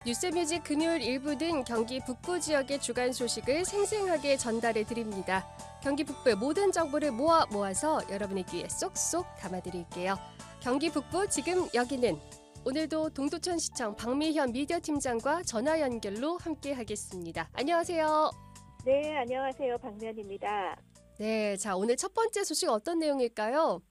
뉴스뮤직 금요일 일부 등 경기 북부 지역의 주간 소식을 생생하게 전달해 드립니다. 경기 북부의 모든 정보를 모아서 여러분의 귀에 쏙쏙 담아드릴게요. 경기 북부 지금 여기는 오늘도 동두천시청 박미현 미디어팀장과 전화 연결로 함께하겠습니다. 안녕하세요. 네, 안녕하세요. 박미현입니다. 네, 자 오늘 첫 번째 소식 어떤 내용일까요?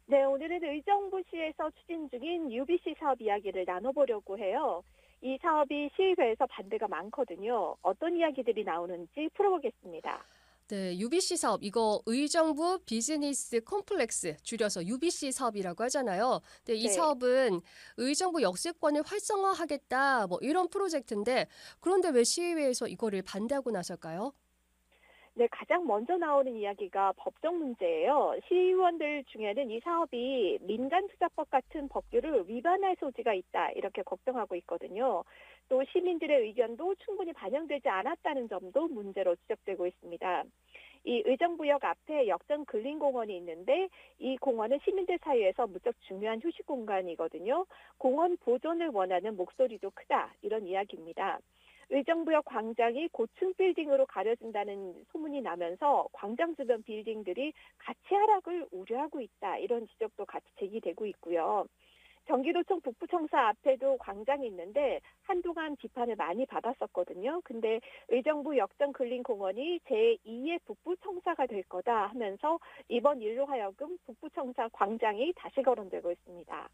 네, 오늘은 의정부시에서 추진 중인 UBC 사업 이야기를 나눠보려고 해요. 이 사업이 시의회에서 반대가 많거든요. 어떤 이야기들이 나오는지 풀어보겠습니다. 네, UBC 사업 이거 의정부 비즈니스 콤플렉스 줄여서 UBC 사업이라고 하잖아요. 근데 이 네. 사업은 의정부 역세권을 활성화하겠다 뭐 이런 프로젝트인데 그런데 왜 시의회에서 이거를 반대하고 나설까요? 네, 가장 먼저 나오는 이야기가 법적 문제예요. 시의원들 중에는 이 사업이 민간투자법 같은 법규를 위반할 소지가 있다, 이렇게 걱정하고 있거든요. 또 시민들의 의견도 충분히 반영되지 않았다는 점도 문제로 지적되고 있습니다. 이 의정부역 앞에 역전 근린공원이 있는데 이 공원은 시민들 사이에서 무척 중요한 휴식 공간이거든요. 공원 보존을 원하는 목소리도 크다, 이런 이야기입니다. 의정부역 광장이 고층 빌딩으로 가려진다는 소문이 나면서 광장 주변 빌딩들이 가치 하락을 우려하고 있다, 이런 지적도 같이 제기되고 있고요. 경기도청 북부청사 앞에도 광장이 있는데 한동안 비판을 많이 받았었거든요. 근데 의정부 역전 근린공원이 제2의 북부청사가 될 거다 하면서 이번 일로 하여금 북부청사 광장이 다시 거론되고 있습니다.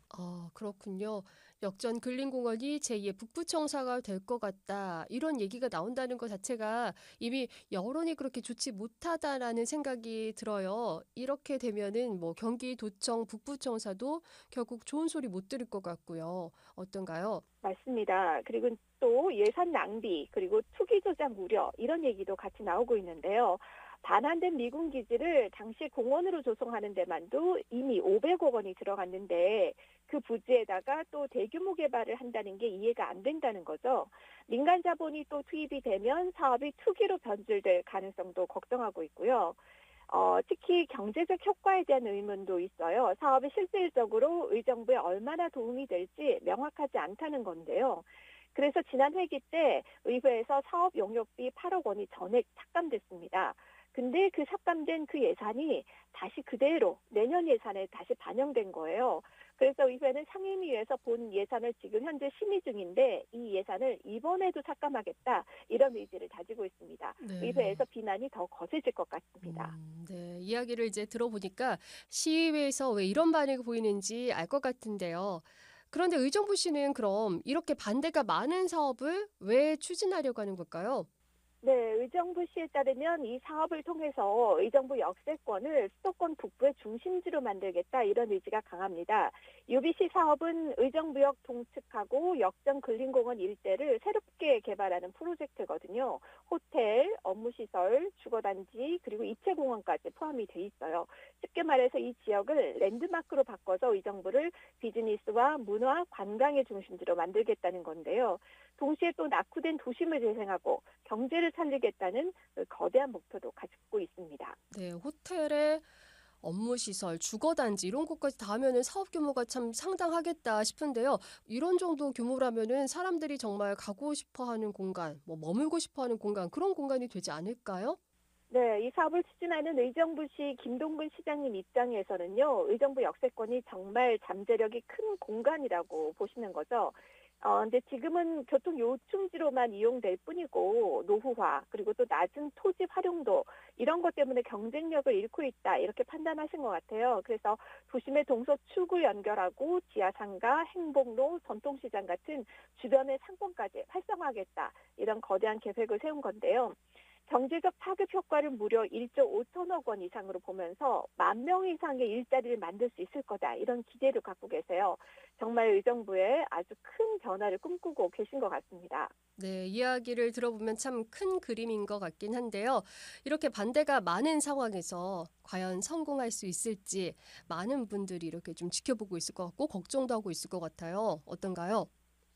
그렇군요. 역전 근린공원이 제2의 북부청사가 될 것 같다. 이런 얘기가 나온다는 것 자체가 이미 여론이 그렇게 좋지 못하다라는 생각이 들어요. 이렇게 되면은 뭐 경기도청 북부청사도 결국 좋은 소리 못 들을 것 같고요. 어떤가요? 맞습니다. 그리고 또 예산 낭비, 그리고 투기 조작 우려, 이런 얘기도 같이 나오고 있는데요. 반환된 미군 기지를 당시 공원으로 조성하는 데만도 이미 500억 원이 들어갔는데 그 부지에다가 또 대규모 개발을 한다는 게 이해가 안 된다는 거죠. 민간 자본이 또 투입이 되면 사업이 투기로 변질될 가능성도 걱정하고 있고요. 특히 경제적 효과에 대한 의문도 있어요. 사업이 실질적으로 의정부에 얼마나 도움이 될지 명확하지 않다는 건데요. 그래서 지난 회기 때 의회에서 사업 용역비 8억 원이 전액 삭감됐습니다. 근데 그 삭감된 그 예산이 다시 그대로 내년 예산에 다시 반영된 거예요. 그래서 의회는 상임위에서 본 예산을 지금 현재 심의 중인데 이 예산을 이번에도 삭감하겠다, 이런 의지를 다지고 있습니다. 네. 의회에서 비난이 더 거세질 것 같습니다. 네. 이야기를 이제 들어보니까 시의회에서 왜 이런 반응을 보이는지 알 것 같은데요. 그런데 의정부시는 그럼 이렇게 반대가 많은 사업을 왜 추진하려고 하는 걸까요? 네, 의정부시에 따르면 이 사업을 통해서 의정부 역세권을 수도권 북부의 중심지로 만들겠다, 이런 의지가 강합니다. UBC 사업은 의정부역 동측하고 역전 근린공원 일대를 새롭게 개발하는 프로젝트거든요. 호텔, 업무시설, 주거단지, 그리고 이채공원까지 포함이 돼 있어요. 쉽게 말해서 이 지역을 랜드마크로 바꿔서 의정부를 비즈니스와 문화, 관광의 중심지로 만들겠다는 건데요. 동시에 또 낙후된 도심을 재생하고 경제를 살리겠다는 거대한 목표도 가지고 있습니다. 네. 호텔에 업무시설, 주거단지 이런 것까지 다 하면은 사업 규모가 참 상당하겠다 싶은데요. 이런 정도 규모라면은 사람들이 정말 가고 싶어 하는 공간, 뭐 머물고 싶어 하는 공간, 그런 공간이 되지 않을까요? 네, 이 사업을 추진하는 의정부시 김동근 시장님 입장에서는요, 의정부 역세권이 정말 잠재력이 큰 공간이라고 보시는 거죠. 근데 지금은 교통 요충지로만 이용될 뿐이고, 노후화, 그리고 또 낮은 토지 활용도, 이런 것 때문에 경쟁력을 잃고 있다, 이렇게 판단하신 것 같아요. 그래서 도심의 동서축을 연결하고 지하상가, 행복로, 전통시장 같은 주변의 상권까지 활성화하겠다, 이런 거대한 계획을 세운 건데요. 경제적 파급 효과를 무려 1조 5천억 원 이상으로 보면서 10,000명 이상의 일자리를 만들 수 있을 거다, 이런 기대를 갖고 계세요. 정말 의정부에 아주 큰 변화를 꿈꾸고 계신 것 같습니다. 네, 이야기를 들어보면 참 큰 그림인 것 같긴 한데요. 이렇게 반대가 많은 상황에서 과연 성공할 수 있을지 많은 분들이 이렇게 좀 지켜보고 있을 것 같고 걱정도 하고 있을 것 같아요. 어떤가요?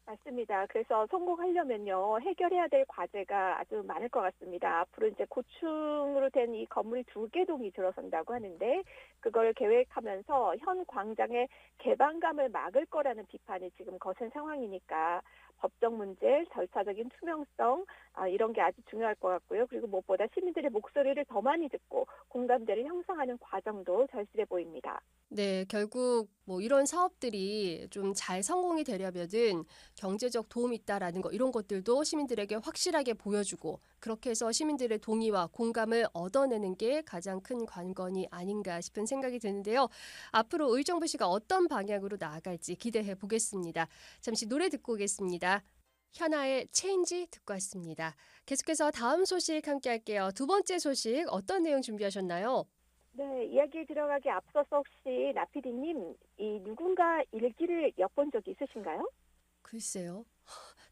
맞습니다. 그래서 성공하려면요, 해결해야 될 과제가 아주 많을 것 같습니다. 앞으로 이제 고층으로 된 이 건물 2개 동이 들어선다고 하는데, 그걸 계획하면서 현 광장의 개방감을 막을 거라는 비판이 지금 거센 상황이니까 법적 문제, 절차적인 투명성 이런 게 아주 중요할 것 같고요. 그리고 무엇보다 시민들의 목소리를 더 많이 듣고 공감대를 형성하는 과정도 절실해 보입니다. 네, 결국 뭐 이런 사업들이 좀 잘 성공이 되려면은 경제적 도움이 있다라는 거 이런 것들도 시민들에게 확실하게 보여주고 그렇게 해서 시민들의 동의와 공감을 얻어내는 게 가장 큰 관건이 아닌가 싶은 생각이 드는데요. 앞으로 의정부시가 어떤 방향으로 나아갈지 기대해 보겠습니다. 잠시 노래 듣고 오겠습니다. 현아의 체인지 듣고 왔습니다. 계속해서 다음 소식 함께 할게요. 두 번째 소식 어떤 내용 준비하셨나요? 네, 이야기에 들어가기 앞서서 혹시 나피디님 이 누군가 일기를 엿본 적 있으신가요? 글쎄요.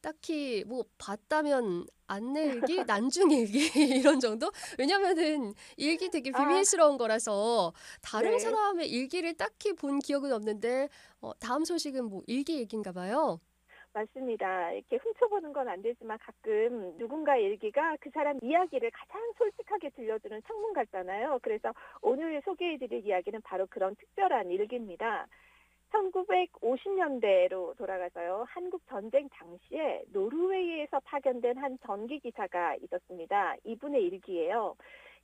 딱히 뭐 봤다면 안내일기, 난중일기 이런 정도? 왜냐면은 일기 되게 아, 비밀스러운 거라서 다른 네. 사람의 일기를 딱히 본 기억은 없는데 다음 소식은 뭐 일기 얘기인가 봐요. 맞습니다. 이렇게 훔쳐보는 건 안 되지만 가끔 누군가의 일기가 그 사람 이야기를 가장 솔직하게 들려주는 창문 같잖아요. 그래서 오늘 소개해드릴 이야기는 바로 그런 특별한 일기입니다. 1950년대로 돌아가서요. 한국 전쟁 당시에 노르웨이에서 파견된 한 전기 기사가 있었습니다. 이분의 일기예요.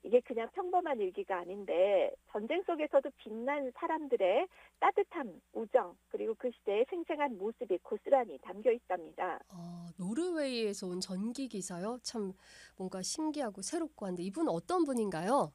이게 그냥 평범한 일기가 아닌데 전쟁 속에서도 빛난 사람들의 따뜻함, 우정, 그리고 그 시대의 생생한 모습이 고스란히 담겨 있답니다. 노르웨이에서 온 전기 기사요? 참 뭔가 신기하고 새롭고 한데 이분 어떤 분인가요?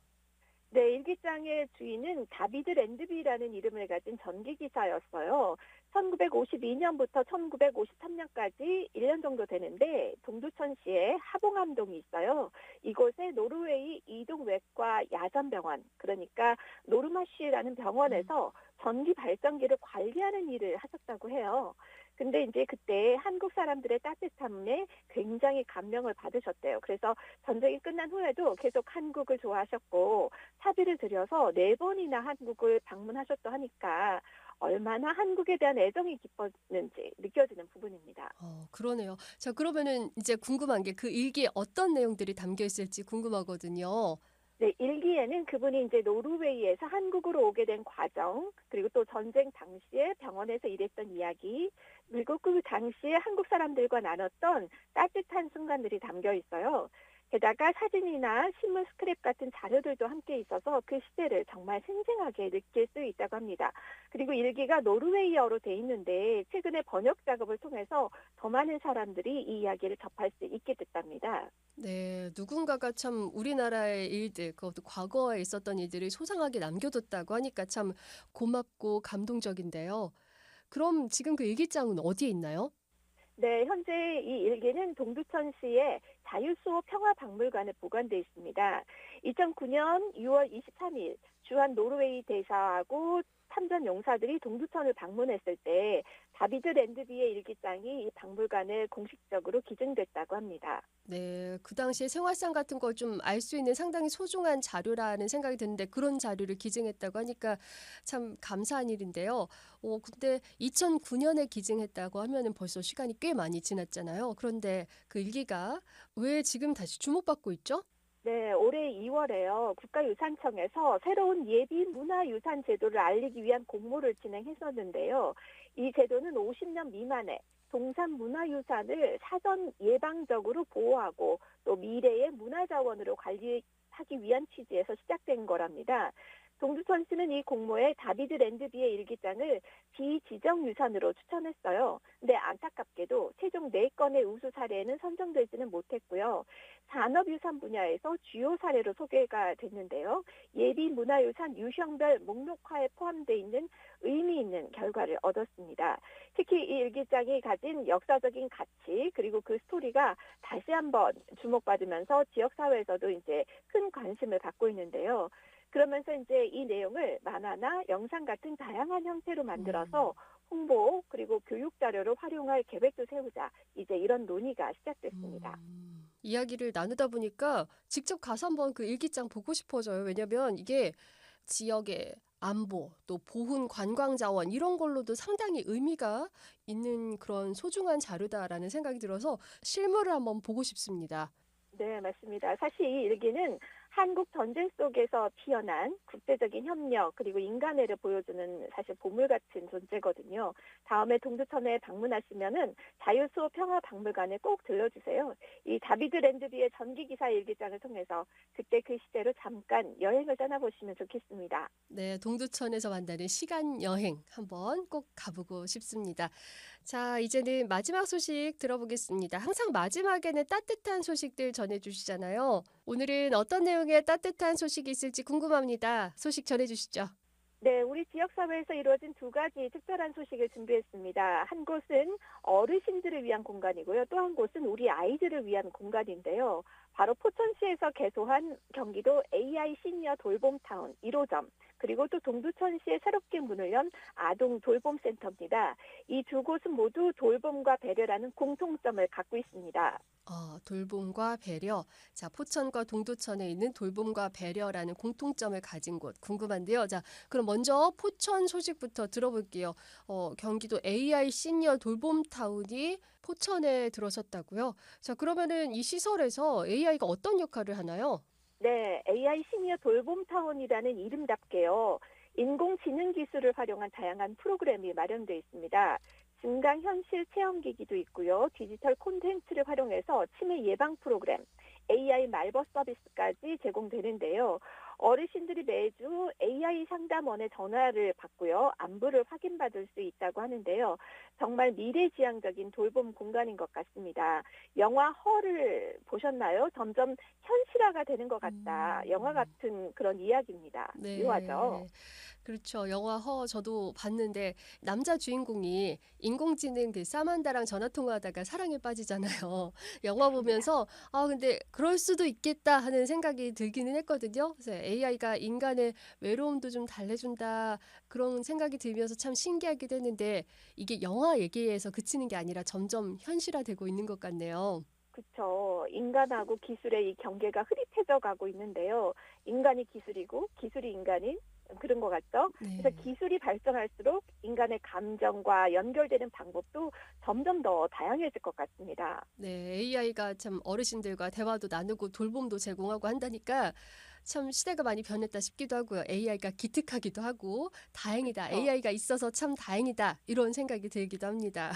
네, 일기장의 주인은 다비드 랜드비라는 이름을 가진 전기기사였어요. 1952년부터 1953년까지 1년 정도 되는데 동두천시에 하봉암동이 있어요. 이곳에 노르웨이 이동외과 야전병원, 그러니까 노르마시라는 병원에서 전기 발전기를 관리하는 일을 하셨다고 해요. 근데 이제 그때 한국 사람들의 따뜻함에 굉장히 감명을 받으셨대요. 그래서 전쟁이 끝난 후에도 계속 한국을 좋아하셨고 사비를 들여서 4번이나 한국을 방문하셨다 하니까 얼마나 한국에 대한 애정이 깊었는지 느껴지는 부분입니다. 그러네요. 자, 그러면은 이제 궁금한 게 그 일기에 어떤 내용들이 담겨 있을지 궁금하거든요. 네, 일기에는 그분이 이제 노르웨이에서 한국으로 오게 된 과정, 그리고 또 전쟁 당시에 병원에서 일했던 이야기, 그리고 그 당시에 한국 사람들과 나눴던 따뜻한 순간들이 담겨 있어요. 게다가 사진이나 신문 스크랩 같은 자료들도 함께 있어서 그 시대를 정말 생생하게 느낄 수 있다고 합니다. 그리고 일기가 노르웨이어로 돼 있는데 최근에 번역 작업을 통해서 더 많은 사람들이 이 이야기를 접할 수 있게 됐답니다. 네, 누군가가 참 우리나라의 일들, 그것도 과거에 있었던 일들을 소상하게 남겨뒀다고 하니까 참 고맙고 감동적인데요. 그럼 지금 그 일기장은 어디에 있나요? 네, 현재 이 일기는 동두천시의 자유수호 평화박물관에 보관돼 있습니다. 2009년 6월 23일 주한 노르웨이 대사하고 참전 용사들이 동두천을 방문했을 때 다비드 랜드비의 일기장이 이 박물관에 공식적으로 기증됐다고 합니다. 네, 그 당시에 생활상 같은 걸 좀 알 수 있는 상당히 소중한 자료라는 생각이 드는데 그런 자료를 기증했다고 하니까 참 감사한 일인데요. 근데 2009년에 기증했다고 하면은 벌써 시간이 꽤 많이 지났잖아요. 그런데 그 일기가 왜 지금 다시 주목받고 있죠? 네, 올해 2월에요. 국가유산청에서 새로운 예비 문화유산 제도를 알리기 위한 공모를 진행했었는데요. 이 제도는 50년 미만의 동산 문화유산을 사전 예방적으로 보호하고 또 미래의 문화자원으로 관리하기 위한 취지에서 시작된 거랍니다. 동두천시는 이 공모에 다비드 랜드비의 일기장을 비지정 유산으로 추천했어요. 근데 안타깝게도 최종 4건의 우수 사례에는 선정되지는 못했고요. 산업유산 분야에서 주요 사례로 소개가 됐는데요. 예비 문화유산 유형별 목록화에 포함되어 있는 의미 있는 결과를 얻었습니다. 특히 이 일기장이 가진 역사적인 가치 그리고 그 스토리가 다시 한번 주목받으면서 지역사회에서도 이제 큰 관심을 갖고 있는데요. 그러면서 이제 이 내용을 만화나 영상 같은 다양한 형태로 만들어서 홍보 그리고 교육 자료로 활용할 계획도 세우자. 이제 이런 논의가 시작됐습니다. 이야기를 나누다 보니까 직접 가서 한번 그 일기장 보고 싶어져요. 왜냐면 이게 지역의 안보, 또 보훈 관광 자원 이런 걸로도 상당히 의미가 있는 그런 소중한 자료다라는 생각이 들어서 실물을 한번 보고 싶습니다. 네, 맞습니다. 사실 이 일기는 한국 전쟁 속에서 피어난 국제적인 협력 그리고 인간애를 보여주는 사실 보물 같은 존재거든요. 다음에 동두천에 방문하시면은 자유수호 평화박물관에 꼭 들러주세요. 이 다비드 랜드비의 전기기사 일기장을 통해서 그때 그 시대로 잠깐 여행을 떠나보시면 좋겠습니다. 네, 동두천에서 만나는 시간 여행 한번 꼭 가보고 싶습니다. 자, 이제는 마지막 소식 들어보겠습니다. 항상 마지막에는 따뜻한 소식들 전해주시잖아요. 오늘은 어떤 내용의 따뜻한 소식이 있을지 궁금합니다. 소식 전해주시죠. 네, 우리 지역사회에서 이루어진 두 가지 특별한 소식을 준비했습니다. 한 곳은 어르신들을 위한 공간이고요. 또 한 곳은 우리 아이들을 위한 공간인데요. 바로 포천시에서 개소한 경기도 AI 시니어 돌봄타운 1호점, 그리고 또 동두천시에 새롭게 문을 연 아동 돌봄센터입니다. 이 두 곳은 모두 돌봄과 배려라는 공통점을 갖고 있습니다. 돌봄과 배려. 자, 포천과 동두천에 있는 돌봄과 배려라는 공통점을 가진 곳 궁금한데요. 자, 그럼 먼저 포천 소식부터 들어볼게요. 경기도 AI 시니어 돌봄타운이 포천에 들어섰다고요? 자, 그러면은 이 시설에서 AI가 어떤 역할을 하나요? 네, AI 시니어 돌봄타운이라는 이름답게요. 인공지능 기술을 활용한 다양한 프로그램이 마련되어 있습니다. 증강현실 체험기기도 있고요. 디지털 콘텐츠를 활용해서 치매 예방 프로그램, AI 말벗 서비스까지 제공되는데요. 어르신들이 매주 AI 상담원의 전화를 받고요. 안부를 확인받을 수 있다고 하는데요. 정말 미래지향적인 돌봄 공간인 것 같습니다. 영화 허를 보셨나요? 점점 현실화가 되는 것 같다. 영화 음. 같은 그런 이야기입니다. 묘하죠? 네. 그렇죠. 영화 저도 봤는데 남자 주인공이 인공지능 그 사만다랑 전화 통화하다가 사랑에 빠지잖아요. 영화 맞습니다. 보면서 근데 그럴 수도 있겠다 하는 생각이 들기는 했거든요. 그래서 AI가 인간의 외로움도 좀 달래준다 그런 생각이 들면서 참 신기하기도 했는데 이게 영화 얘기에서 그치는 게 아니라 점점 현실화되고 있는 것 같네요. 그쵸. 인간하고 기술의 이 경계가 흐릿해져 가고 있는데요. 인간이 기술이고 기술이 인간인 그런 것 같죠? 그래서 네. 기술이 발전할수록 인간의 감정과 연결되는 방법도 점점 더 다양해질 것 같습니다. 네, AI가 참 어르신들과 대화도 나누고 돌봄도 제공하고 한다니까 참 시대가 많이 변했다 싶기도 하고요. AI가 기특하기도 하고 다행이다. 그쵸. AI가 있어서 참 다행이다. 이런 생각이 들기도 합니다.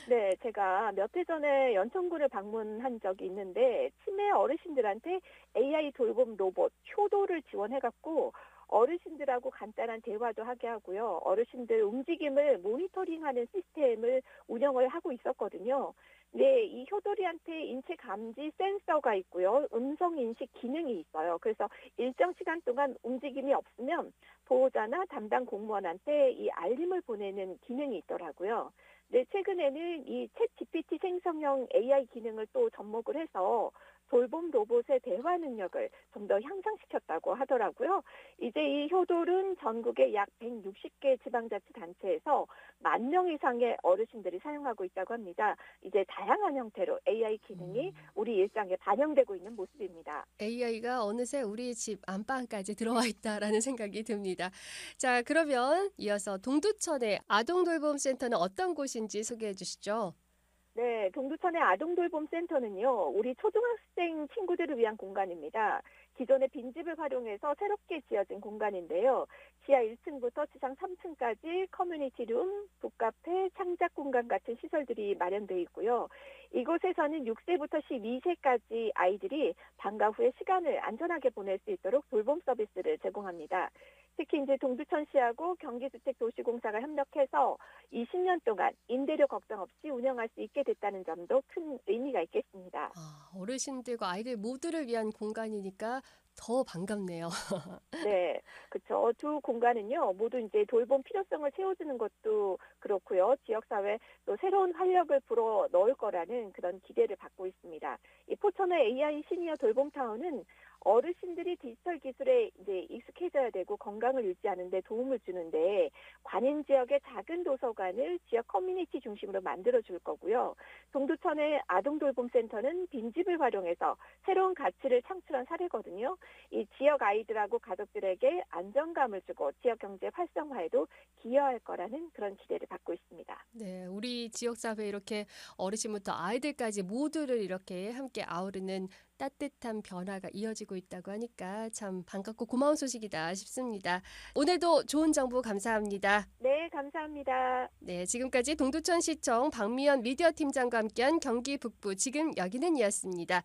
네, 제가 몇 해 전에 연천군을 방문한 적이 있는데 치매 어르신들한테 AI 돌봄 로봇 효도를 지원해 갖고 어르신들하고 간단한 대화도 하게 하고요. 어르신들 움직임을 모니터링하는 시스템을 운영을 하고 있었거든요. 네, 이 효도리한테 인체 감지 센서가 있고요. 음성 인식 기능이 있어요. 그래서 일정 시간 동안 움직임이 없으면 보호자나 담당 공무원한테 이 알림을 보내는 기능이 있더라고요. 네, 최근에는 이 챗 GPT 생성형 AI 기능을 또 접목을 해서 돌봄 로봇의 대화 능력을 좀 더 향상시켰다고 하더라고요. 이제 이 효돌은 전국의 약 160개 지방자치단체에서 10,000명 이상의 어르신들이 사용하고 있다고 합니다. 이제 다양한 형태로 AI 기능이 우리 일상에 반영되고 있는 모습입니다. AI가 어느새 우리 집 안방까지 들어와 있다라는 생각이 듭니다. 자, 그러면 이어서 동두천의 아동돌봄센터는 어떤 곳인지 소개해 주시죠. 네, 동두천의 아동돌봄센터는요, 우리 초등학생 친구들을 위한 공간입니다. 기존의 빈집을 활용해서 새롭게 지어진 공간인데요. 지하 1층부터 지상 3층까지 커뮤니티룸, 북카페, 창작 공간 같은 시설들이 마련되어 있고요. 이곳에서는 6세부터 12세까지 아이들이 방과 후에 시간을 안전하게 보낼 수 있도록 돌봄 서비스를 제공합니다. 특히 이제 동두천시하고 경기주택도시공사가 협력해서 20년 동안 임대료 걱정 없이 운영할 수 있게 됐다는 점도 큰 의미가 있겠습니다. 어르신들과 아이들 모두를 위한 공간이니까 더 반갑네요. 네, 그렇죠. 두 공간은요, 모두 이제 돌봄 필요성을 채워주는 것도 그렇고요. 지역사회 또 새로운 활력을 불어 넣을 거라는 그런 기대를 받고 있습니다. 이 포천의 AI 시니어 돌봄타운은 어르신들이 디지털 기술에 이제 익숙해져야 되고 건강을 유지하는 데 도움을 주는데 관인 지역의 작은 도서관을 지역 커뮤니티 중심으로 만들어 줄 거고요. 동두천의 아동돌봄센터는 빈집을 활용해서 새로운 가치를 창출한 사례거든요. 이 지역 아이들하고 가족들에게 안정감을 주고 지역 경제 활성화에도 기여할 거라는 그런 기대를 받고 있습니다. 네, 우리 지역사회 이렇게 어르신부터 아이들까지 모두를 이렇게 함께 아우르는 따뜻한 변화가 이어지고 있다고 하니까 참 반갑고 고마운 소식이다 싶습니다. 오늘도 좋은 정보 감사합니다. 네, 감사합니다. 네, 지금까지 동두천시청 박미연 미디어 팀장과 함께한 경기 북부 지금 여기는 이었습니다.